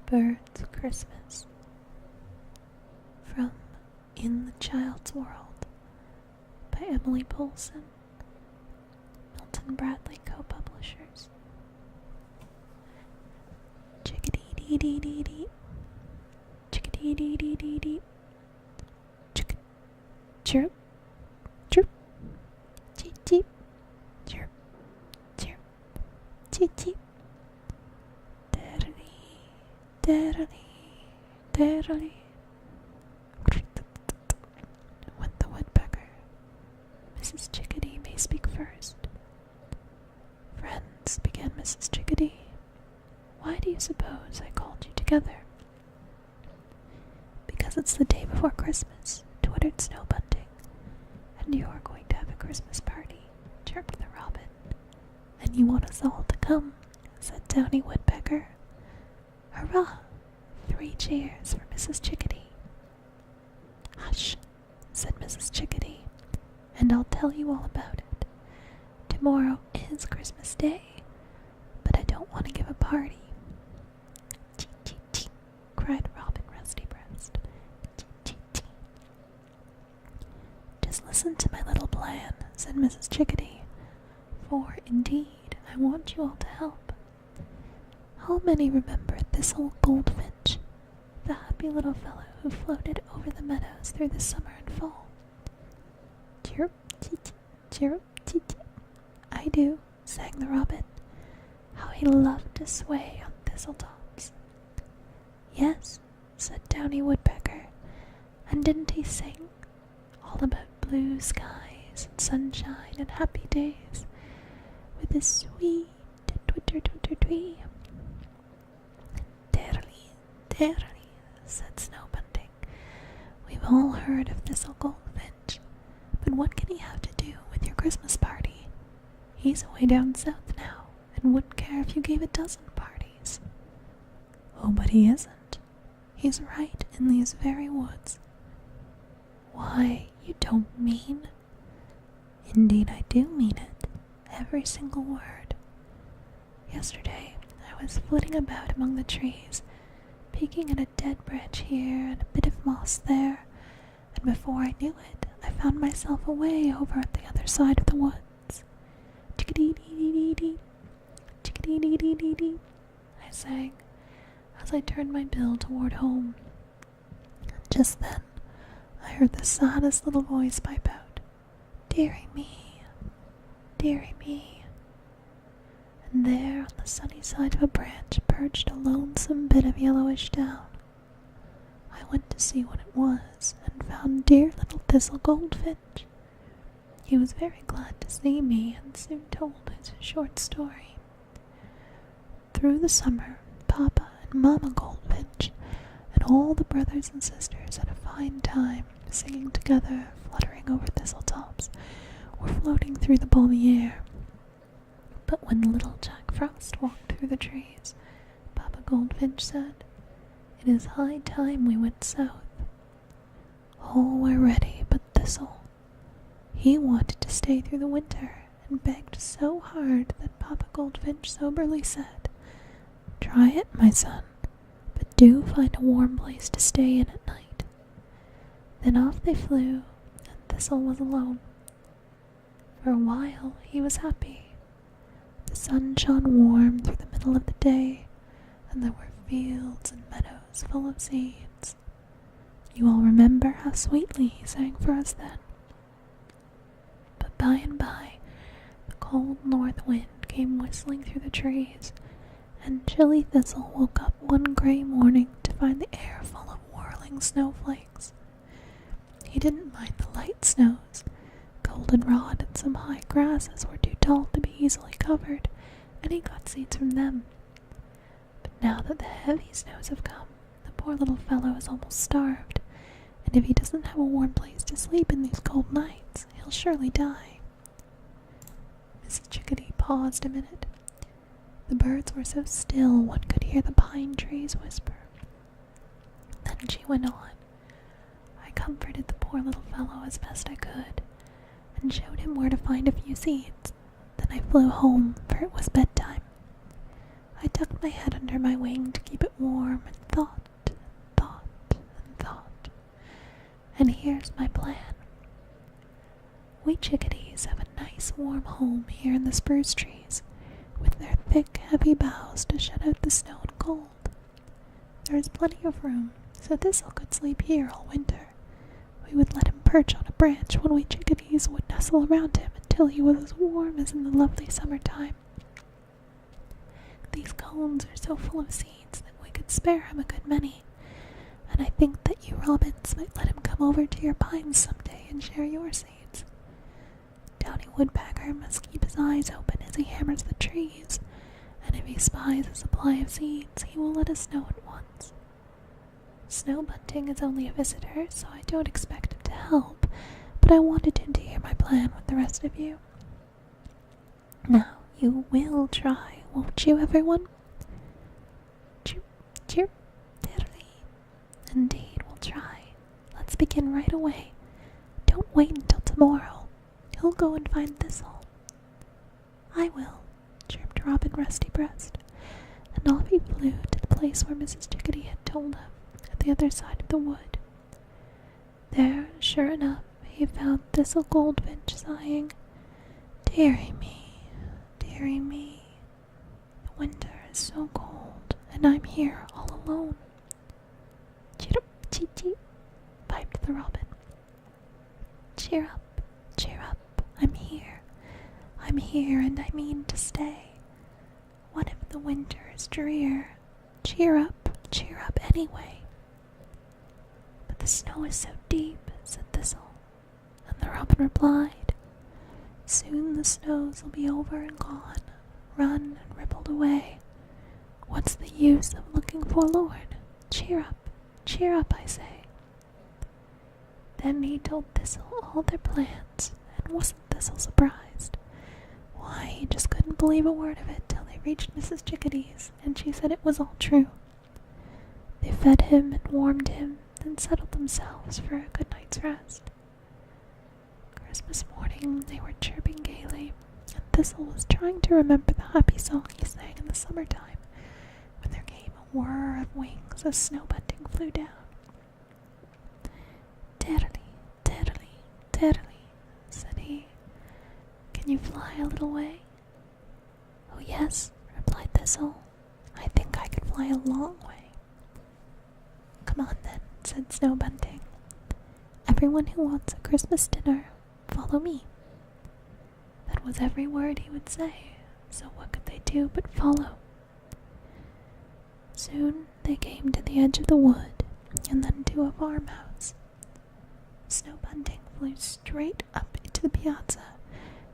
Bird's Christmas from In the Child's World by Emily Poulsen, Milton Bradley Co-Publishers. Chickadee-dee-dee-dee-dee, chickadee-dee-dee-dee-dee, chirp, chirp, cheep-cheep, chirp, chirp, cheep-cheep. Daddly, went the woodpecker. Mrs. Chickadee may speak first. Friends, began Mrs. Chickadee, why do you suppose I called you together? Because it's the day before Christmas, twittered Snow Bunting, and you are going to have a Christmas party, chirped the robin. And you want us all to come, said Downy Woodpecker. Hurrah! 3 cheers for Mrs. Chickadee. Hush, said Mrs. Chickadee, and I'll tell you all about it. Tomorrow is Christmas Day, but I don't want to give a party. Chee, chee, chee, cried Robin Rustybreast. Chee, chee, chee. Just listen to my little plan, said Mrs. Chickadee, for indeed I want you all to help. How many remember Thistle Goldfinch, the happy little fellow who floated over the meadows through the summer and fall? Chirp, chee-chee, chirp, chee-chee. I do, sang the robin. How he loved to sway on thistletops. Yes, said Downy Woodpecker, and didn't he sing all about blue skies and sunshine and happy days with his sweet twitter-twitter-twee? Daddly, said Snow Bunting. We've all heard of Thistle Goldfinch, but what can he have to do with your Christmas party? He's away down south now, and wouldn't care if you gave a dozen parties. Oh, but he isn't. He's right in these very woods. Why, you don't mean? Indeed I do mean it, every single word. Yesterday I was flitting about among the trees, peeking at a dead branch here and a bit of moss there, and before I knew it, I found myself away over at the other side of the woods. Chickadee-dee-dee-dee-dee, chickadee-dee-dee-dee-dee, I sang, as I turned my bill toward home. Just then, I heard the saddest little voice pipe out, Dearie me, dearie me. And there on the sunny side of a branch perched a lonesome bit of yellowish down. I went to see what it was, and found dear little Thistle Goldfinch. He was very glad to see me, and soon told his short story. Through the summer, Papa and Mamma Goldfinch and all the brothers and sisters had a fine time, singing together, fluttering over thistletops, or floating through the balmy air. But when little Jack Frost walked through the trees, Papa Goldfinch said, It is high time we went south. All were ready but Thistle. He wanted to stay through the winter, and begged so hard that Papa Goldfinch soberly said, Try it, my son, but do find a warm place to stay in at night. Then off they flew, and Thistle was alone. For a while he was happy. The sun shone warm through the middle of the day, and there were fields and meadows full of seeds. You all remember how sweetly he sang for us then. But by and by, the cold north wind came whistling through the trees, and chilly Thistle woke up one gray morning to find the air full of whirling snowflakes. He didn't mind the light snows. Goldenrod and some high grasses were too tall to be easily covered, and he got seeds from them. But now that the heavy snows have come, the poor little fellow is almost starved, and if he doesn't have a warm place to sleep in these cold nights, he'll surely die. Mrs. Chickadee paused a minute. The birds were so still one could hear the pine trees whisper. Then she went on. I comforted the poor little fellow as best I could, and showed him where to find a few seeds. Then I flew home, for it was bedtime. I tucked my head under my wing to keep it warm and thought, and thought. And here's my plan. We chickadees have a nice warm home here in the spruce trees, with their thick, heavy boughs to shut out the snow and cold. There is plenty of room, so Thistle could sleep here all winter. We would let him perch on a branch when we chickadees would nestle around him until he was as warm as in the lovely summertime. These cones are so full of seeds that we could spare him a good many, and I think that you robins might let him come over to your pines someday and share your seeds. Downy Woodpecker must keep his eyes open as he hammers the trees, and if he spies a supply of seeds, he will let us know at once. Snow Bunting is only a visitor, so I don't expect him to help, but I wanted him to hear my plan with the rest of you. Now, you will try, won't you, everyone? Chirp, chirp, diddly. Indeed, we'll try. Let's begin right away. Don't wait until tomorrow. You'll go and find Thistle. I will, chirped Robin Rustybreast, and off he flew to the place where Mrs. Chickadee had told him, at the other side of the wood. There, sure enough, he found Thistle Goldfinch sighing, "Dearie me, dearie me, the winter is so cold, and I'm here all alone." "Chirrup, chee chee," piped the robin. Cheer up, I'm here, and I mean to stay. What if the winter is drear? Cheer up anyway." "But the snow is so deep," said Thistle, and the robin replied, "Soon the snows will be over and gone, run and rippled away. What's the use of looking forlorn? Cheer up, I say." Then he told Thistle all their plans, and wasn't Thistle surprised? Why, he just couldn't believe a word of it till they reached Mrs. Chickadee's, and she said it was all true. They fed him and warmed him, then settled themselves for a good night's rest. Christmas morning they were chirping gaily, and Thistle was trying to remember the happy song he sang in the summertime, when there came a whir of wings as Snow Bunting flew down. "Diddly, diddly, diddly," said he. "Can you fly a little way?" "Oh yes," replied Thistle. "I think I could fly a long way." "Come on then," said Snow Bunting. "Everyone who wants a Christmas dinner, follow me." That was every word he would say, so what could they do but follow? Soon they came to the edge of the wood, and then to a farmhouse. Snow Bunting flew straight up into the piazza,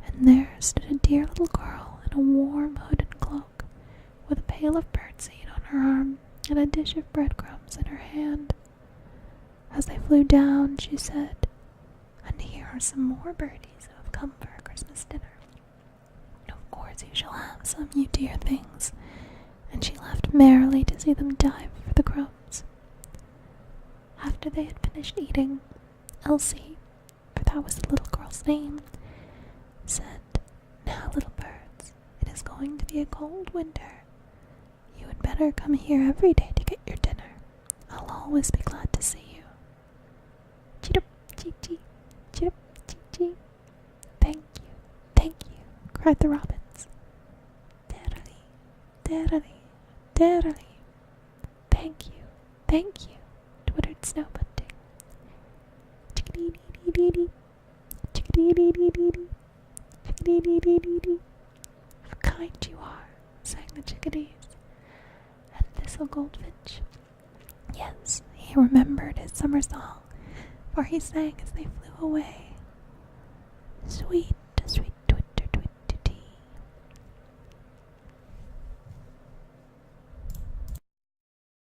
and there stood a dear little girl in a warm hooded cloak, with a pail of birdseed on her arm and a dish of breadcrumbs in her hand. As they flew down, she said, "And here are some more birdies who have come for a Christmas dinner. Of course you shall have some, you dear things," and she laughed merrily to see them dive for the crumbs. After they had finished eating, Elsie, for that was the little girl's name, said, "Now, little birds, it is going to be a cold winter. You had better come here every day to get your dinner. I'll always be glad to see you." "Chirrup, chee chee, chirrup, chee chee." Thank you," cried the robins. "Diddly, diddly, diddly." Thank you," twittered Snow Bunting. "Chickadee-dee-dee-dee-dee, chickadee-dee-dee-dee-dee, chickadee-dee-dee-dee-dee. How kind you are," sang the chickadees. And Thistle Goldfinch, yes, he remembered his summer song, for he sang as they flew away. "Sweet